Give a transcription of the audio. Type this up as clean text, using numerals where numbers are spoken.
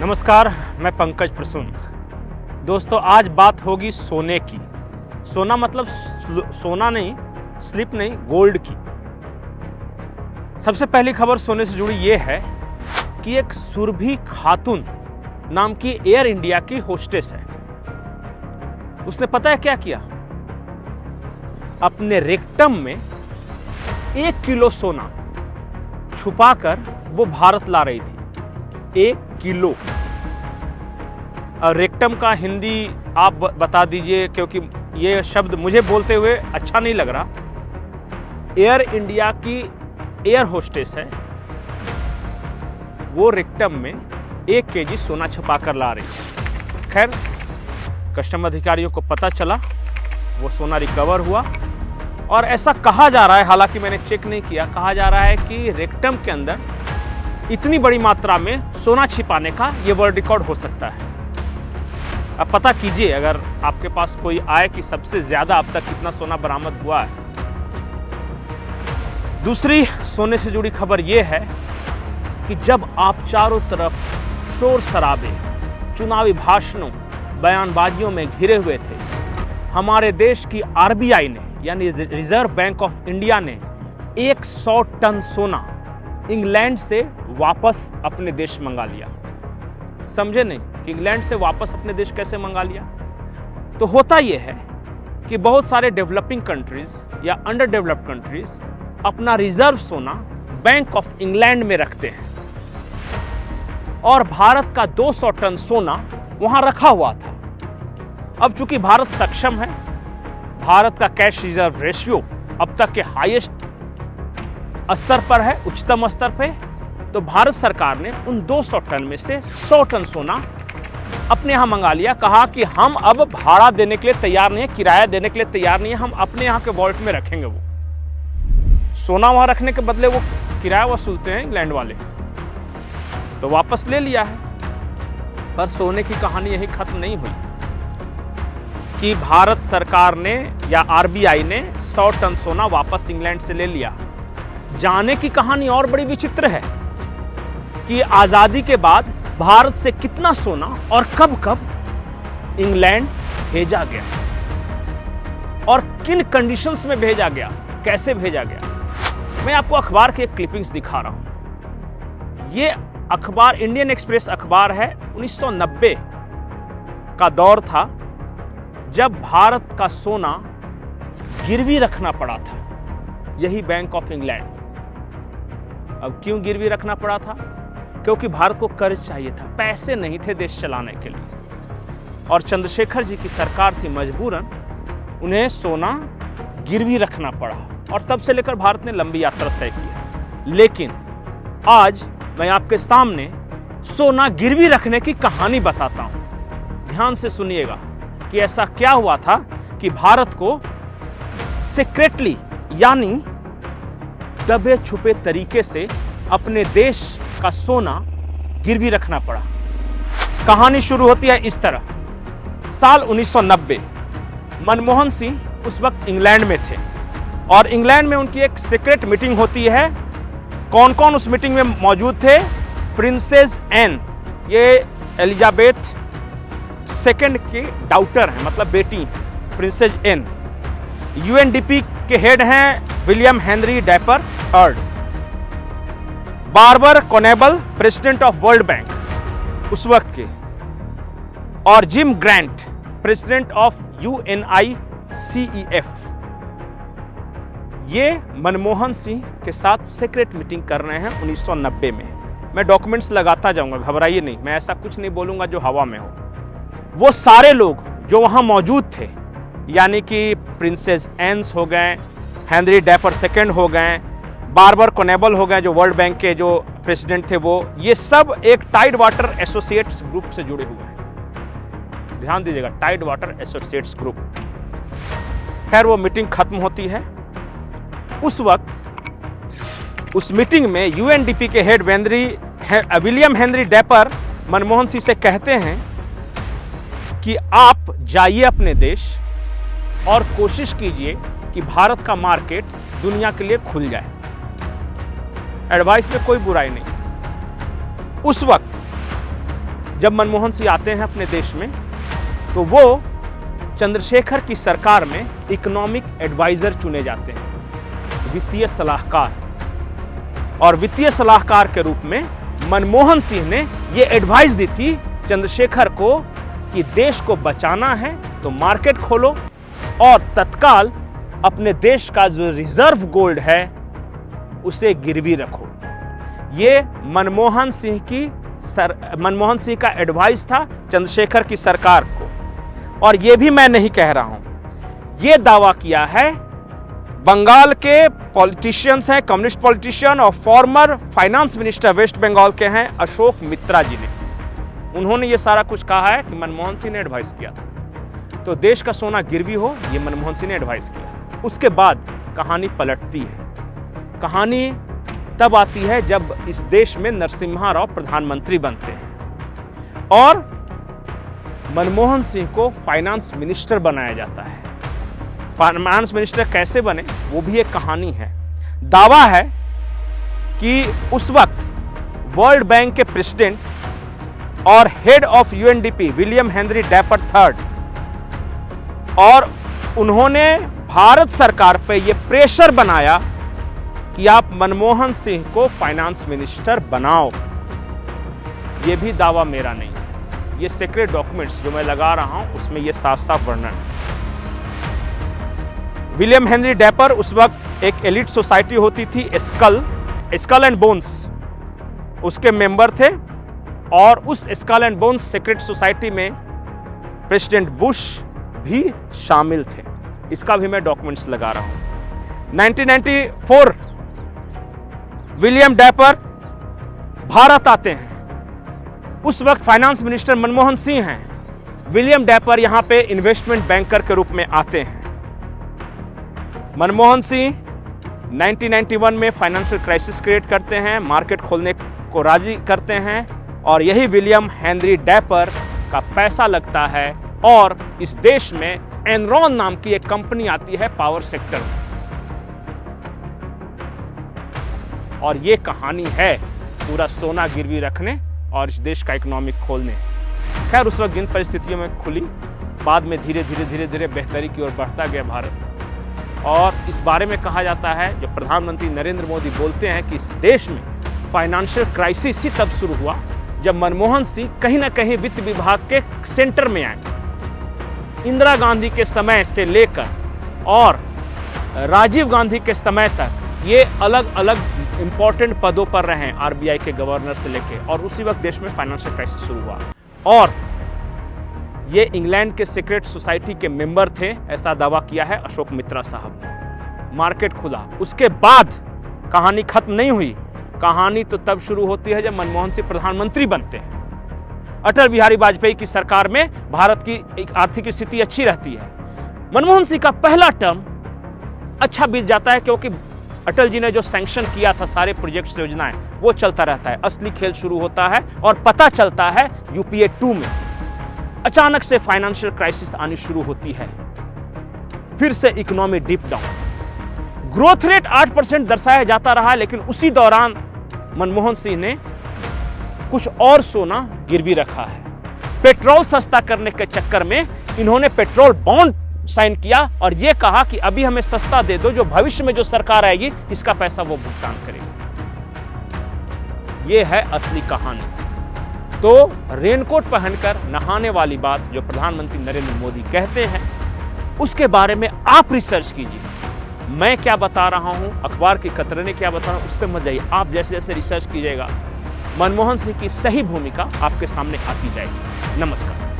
नमस्कार, मैं पंकज प्रसून। दोस्तों, आज बात होगी सोने की। सोना मतलब सोना नहीं, स्लिप नहीं, गोल्ड की। सबसे पहली खबर सोने से जुड़ी ये है कि एक सुरभि खातून नाम की एयर इंडिया की होस्टेस है। उसने पता है क्या किया? अपने रेक्टम में 1 किलो सोना छुपाकर वो भारत ला रही थी। 1 किलो। रेक्टम का हिंदी आप बता दीजिए, क्योंकि ये शब्द मुझे बोलते हुए अच्छा नहीं लग रहा। एयर इंडिया की एयर होस्टेस है, वो रेक्टम में 1 केजी सोना छुपाकर ला रही है। खैर, कस्टम अधिकारियों को पता चला, वो सोना रिकवर हुआ और ऐसा कहा जा रहा है, हालांकि मैंने चेक नहीं किया, कहा जा रहा है कि रेक्टम के अंदर इतनी बड़ी मात्रा में सोना छिपाने का ये वर्ल्ड रिकॉर्ड हो सकता है। अब पता कीजिए, अगर आपके पास कोई आए कि सबसे ज्यादा अब तक कितना सोना बरामद हुआ है। दूसरी सोने से जुड़ी खबर यह है कि जब आप चारों तरफ शोर शराबे, चुनावी भाषणों, बयानबाजियों में घिरे हुए थे, हमारे देश की आरबीआई ने यानी रिजर्व बैंक ऑफ इंडिया ने 100 टन सोना इंग्लैंड से वापस अपने देश मंगा लिया। समझे नहीं कि इंग्लैंड से वापस अपने देश कैसे मंगा लिया? तो होता यह है कि बहुत सारे डेवलपिंग कंट्रीज या अंडर डेवलप्ड कंट्रीज अपना रिजर्व सोना बैंक ऑफ इंग्लैंड में रखते हैं और भारत का 200 टन सोना वहां रखा हुआ था। अब चूंकि भारत सक्षम है, भारत का कैश रिजर्व रेशियो अब तक के हाईएस्ट स्तर पर है, उच्चतम स्तर पे, तो भारत सरकार ने उन 200 टन में से 100 टन सोना अपने यहां मंगा लिया। कहा कि हम अब भाड़ा देने के लिए तैयार नहीं है, किराया देने के लिए तैयार नहीं है, हम अपने यहां के वॉल्ट में रखेंगे। वो सोना वहां रखने के बदले वो किराया वसूलते हैं इंग्लैंड वाले, तो वापस ले लिया है। पर सोने की कहानी यही खत्म नहीं हुई कि भारत सरकार ने या आरबीआई ने 100 टन सोना वापस इंग्लैंड से ले लिया। जाने की कहानी और बड़ी विचित्र है कि आजादी के बाद भारत से कितना सोना और कब कब इंग्लैंड भेजा गया और किन कंडीशंस में भेजा गया, कैसे भेजा गया। मैं आपको अखबार के क्लिपिंग्स दिखा रहा हूं। ये अखबार इंडियन एक्सप्रेस अखबार है। 1990 का दौर था जब भारत का सोना गिरवी रखना पड़ा था, यही बैंक ऑफ इंग्लैंड। अब क्यों गिरवी रखना पड़ा था? क्योंकि भारत को कर्ज चाहिए था, पैसे नहीं थे देश चलाने के लिए, और चंद्रशेखर जी की सरकार थी, मजबूरन उन्हें सोना गिरवी रखना पड़ा और तब से लेकर भारत ने लंबी यात्रा तय की। लेकिन आज मैं आपके सामने सोना गिरवी रखने की कहानी बताता हूं। ध्यान से सुनिएगा कि ऐसा क्या हुआ था कि भारत को सीक्रेटली यानी दबे छुपे तरीके से अपने देश का सोना गिरवी रखना पड़ा। कहानी शुरू होती है इस तरह। साल 1990, मनमोहन सिंह उस वक्त इंग्लैंड में थे और इंग्लैंड में उनकी एक सीक्रेट मीटिंग होती है। कौन कौन उस मीटिंग में मौजूद थे? प्रिंसेस एन, ये एलिजाबेथ सेकंड के डॉटर हैं, मतलब बेटी, प्रिंसेस एन। यूएनडीपी के हेड हैं William Henry Draper third. Barber Conable, president of world bank उस वक्त के, और Jim Grant, president of UNICEF। ये मनमोहन सिंह के साथ सीक्रेट मीटिंग कर रहे हैं 1990 में। मैं डॉक्यूमेंट्स लगाता जाऊंगा, घबराइए नहीं, मैं ऐसा कुछ नहीं बोलूंगा जो हवा में हो। वो सारे लोग जो वहां मौजूद थे, यानी कि प्रिंसेस एन्स हो गए, हेनरी डैपर सेकंड हो गए, बार्बर कोनेबल हो गए जो वर्ल्ड बैंक के जो प्रेसिडेंट थे, वो ये सब एक टाइड वाटर एसोसिएट्स ग्रुप से जुड़े हुए हैं। ध्यान दीजिएगा, टाइड वाटर एसोसिएट्स ग्रुप। खैर, वो मीटिंग खत्म होती है। उस वक्त उस मीटिंग में यूएनडीपी के head William Henry dapper Manmohan Singh से कहते हैं कि आप जाइए अपने देश और कोशिश कीजिए कि भारत का मार्केट दुनिया के लिए खुल जाए। एडवाइस में कोई बुराई नहीं। उस वक्त जब मनमोहन सिंह आते हैं अपने देश में तो वो चंद्रशेखर की सरकार में इकोनॉमिक एडवाइजर चुने जाते हैं, वित्तीय सलाहकार। और वित्तीय सलाहकार के रूप में मनमोहन सिंह ने ये एडवाइस दी थी चंद्रशेखर को कि देश को बचाना है तो मार्केट खोलो और तत्काल अपने देश का जो रिजर्व गोल्ड है उसे गिरवी रखो। ये मनमोहन सिंह का एडवाइस था चंद्रशेखर की सरकार को। और ये भी मैं नहीं कह रहा हूं, ये दावा किया है बंगाल के पॉलिटिशियंस हैं, कम्युनिस्ट पॉलिटिशियन और former finance minister West Bengal के हैं अशोक मित्रा जी ने। उन्होंने ये सारा कुछ कहा है कि मनमोहन सिंह ने एडवाइस किया था तो देश का सोना गिरवी हो, ये मनमोहन सिंह ने एडवाइस किया। उसके बाद कहानी पलटती है। कहानी तब आती है जब इस देश में नरसिम्हा राव प्रधानमंत्री बनते हैं और मनमोहन सिंह को फाइनेंस मिनिस्टर बनाया जाता है। फाइनेंस मिनिस्टर कैसे बने वो भी एक कहानी है। दावा है कि उस वक्त वर्ल्ड बैंक के प्रेसिडेंट और head of UNDP William Henry Draper third, और उन्होंने भारत सरकार पे ये प्रेशर बनाया कि आप मनमोहन सिंह को फाइनेंस मिनिस्टर बनाओ। ये भी दावा मेरा नहीं है, ये सीक्रेट डॉक्यूमेंट्स जो मैं लगा रहा हूं उसमें ये साफ साफ वर्णन है। विलियम हेनरी डैपर उस वक्त एक एलिट सोसाइटी होती थी स्कल एंड बोन्स, उसके मेंबर थे और उस skull and bones secret society में प्रेसिडेंट बुश भी शामिल थे। इसका भी मैं डॉक्यूमेंट्स लगा रहा हूं। 1994 विलियम डैपर भारत आते हैं। उस वक्त फाइनेंस मिनिस्टर मनमोहन सिंह हैं। विलियम डैपर यहां पे इन्वेस्टमेंट बैंकर के रूप में आते हैं। मनमोहन सिंह 1991 में फाइनेंशियल क्राइसिस क्रिएट करते हैं, मार्केट खोलने को राजी करते हैं और यही विलियम हेनरी डैपर का पैसा लगता है और इस देश में एनरॉन नाम की एक कंपनी आती है पावर सेक्टर में। और ये कहानी है पूरा सोना गिरवी रखने और इस देश का इकोनॉमिक खोलने। खैर उस वक्त जिन परिस्थितियों में खुली, बाद में धीरे धीरे बेहतरी की ओर बढ़ता गया भारत। और इस बारे में कहा जाता है, जब प्रधानमंत्री नरेंद्र मोदी बोलते हैं कि इस देश में फाइनेंशियल क्राइसिस ही तब शुरू हुआ जब मनमोहन सिंह कहीं ना कहीं वित्त विभाग के सेंटर में आए। इंदिरा गांधी के समय से लेकर और राजीव गांधी के समय तक ये अलग अलग इंपॉर्टेंट पदों पर रहे, आरबीआई के गवर्नर से लेके, और उसी वक्त देश में फाइनेंशियल क्राइसिस शुरू हुआ और ये इंग्लैंड के सीक्रेट सोसाइटी के मेंबर थे, ऐसा दावा किया है अशोक मित्रा साहब ने। मार्केट खुला, उसके बाद कहानी खत्म नहीं हुई। कहानी तो तब शुरू होती है जब मनमोहन सिंह प्रधानमंत्री बनते हैं। अटल बिहारी वाजपेयी की सरकार में भारत की एक आर्थिक स्थिति अच्छी रहती है। मनमोहन सिंह का पहला टर्म अच्छा बीत जाता है क्योंकि अटल जी ने जो सैंक्शन किया था सारे प्रोजेक्ट्स योजनाएं वो चलता रहता है। असली खेल शुरू होता है और पता चलता है यूपीए 2 में अचानक से फाइनेंशियल क्राइसिस आनी शुरू होती है। फिर से economy dip down, growth rate 8% दर्शाया जाता रहा, लेकिन उसी दौरान मनमोहन सिंह ने कुछ और सोना गिरवी रखा है। पेट्रोल सस्ता करने के चक्कर में इन्होंने पेट्रोल बॉन्ड साइन किया और यह कहा कि अभी हमें सस्ता दे दो, जो भविष्य में जो सरकार आएगी इसका पैसा वो भुगतान करेगी। यह है असली कहानी। तो रेनकोट पहनकर नहाने वाली बात जो प्रधानमंत्री नरेंद्र मोदी कहते हैं उसके बारे में आप रिसर्च कीजिए। मैं क्या बता रहा हूं, अखबार की कतरने क्या बता रहा हूं, उस पर मत जाइए। आप जैसे जैसे रिसर्च कीजिएगा मनमोहन सिंह की सही भूमिका आपके सामने आती जाएगी। नमस्कार।